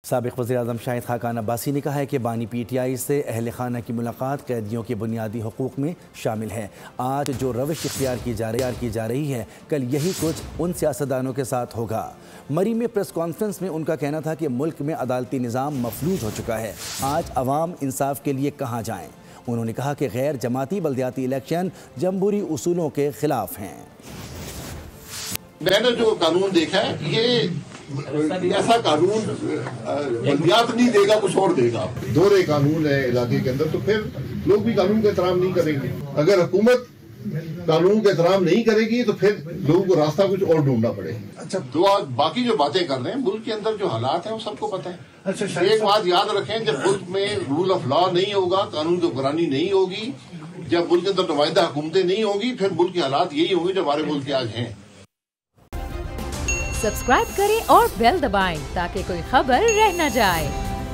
سابق وزیراعظم شاہد خاقان عباسی نے کہا ہے کہ بانی پی ٹی آئی سے اہل خانہ کی ملاقات قیدیوں کے بنیادی حقوق میں شامل ہے۔ آج جو روش اختیار کی جا رہی ہے، کل یہی کچھ ان سیاستدانوں کے ساتھ ہوگا۔ مری میں پریس کانفرنس میں ان کا کہنا تھا کہ ملک میں عدالتی نظام مفلوج ہو چکا ہے، آج عوام انصاف کے لیے کہاں جائیں۔ انہوں نے کہا کہ غیر جماعتی بلدیاتی الیکشن جمہوری اصولوں کے خلاف ہیں۔ میں نے جو قانون دیکھا ہے، یہ ایسا قانون بلدیات نہیں دے گا، کچھ اور دے گا۔ دورے قانون ہے علاقے کے اندر، تو پھر لوگ بھی قانون کا احترام نہیں کریں گے۔ اگر حکومت قانون کا احترام نہیں کرے گی تو پھر لوگوں کو راستہ کچھ اور ڈھونڈنا پڑے گا۔ اچھا، تو باقی جو باتیں کر رہے ہیں، ملک کے اندر جو حالات ہیں وہ سب کو پتہ ہے۔ ایک بات یاد رکھیں، جب ملک میں رول آف لا نہیں ہوگا، قانون کی حکمرانی نہیں ہوگی، جب ملک کے اندر نمائندہ حکومتیں نہیں ہوگی، پھر ملک کے حالات یہی ہوں گے جو ہمارے ملک کے آج ہیں۔ سبسکرائب کریں اور بیل دبائیں تاکہ کوئی خبر رہ نہ جائے۔